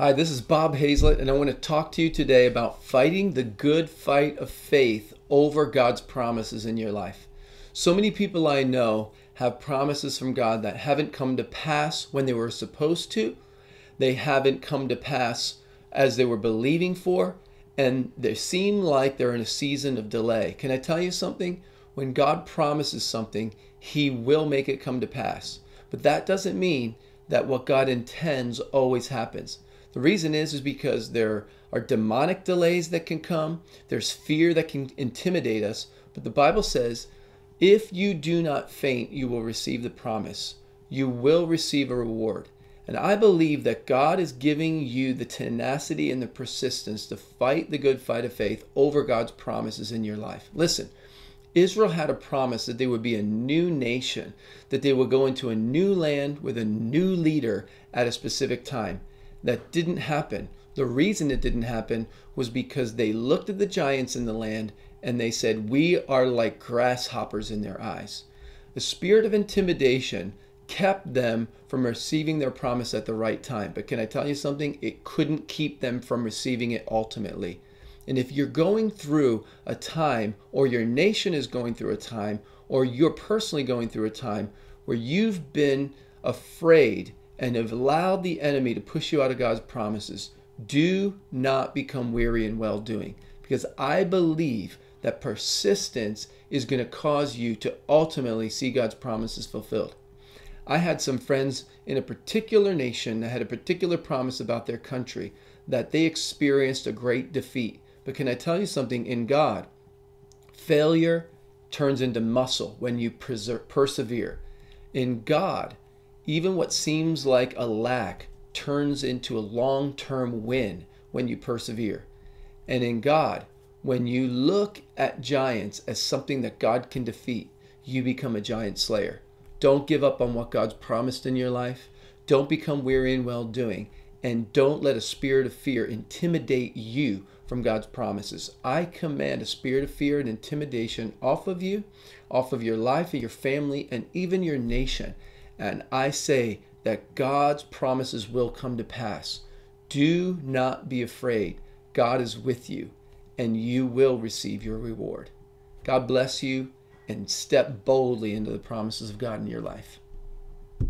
Hi, this is Bob Hazlett, and I want to talk to you today about fighting the good fight of faith over God's promises in your life. So many people I know have promises from God that haven't come to pass when they were supposed to. They haven't come to pass as they were believing for, and they seem like they're in a season of delay. Can I tell you something? When God promises something, He will make it come to pass. But that doesn't mean that what God intends always happens. The reason is because there are demonic delays that can come. There's fear that can intimidate us. But the Bible says, if you do not faint, you will receive the promise. You will receive a reward. And I believe that God is giving you the tenacity and the persistence to fight the good fight of faith over God's promises in your life. Listen, Israel had a promise that they would be a new nation, that they would go into a new land with a new leader at a specific time. That didn't happen. The reason it didn't happen was because they looked at the giants in the land and they said, we are like grasshoppers in their eyes. The spirit of intimidation kept them from receiving their promise at the right time. But can I tell you something? It couldn't keep them from receiving it ultimately. And if you're going through a time, or your nation is going through a time, or you're personally going through a time where you've been afraid and have allowed the enemy to push you out of God's promises, do not become weary in well-doing. Because I believe that persistence is going to cause you to ultimately see God's promises fulfilled. I had some friends in a particular nation that had a particular promise about their country that they experienced a great defeat. But can I tell you something? In God, failure turns into muscle when you persevere. In God, even what seems like a lack turns into a long-term win when you persevere. And in God, when you look at giants as something that God can defeat, you become a giant slayer. Don't give up on what God's promised in your life. Don't become weary in well-doing. And don't let a spirit of fear intimidate you from God's promises. I command a spirit of fear and intimidation off of you, off of your life, and your family, and even your nation. And I say that God's promises will come to pass. Do not be afraid. God is with you, and you will receive your reward. God bless you, and step boldly into the promises of God in your life.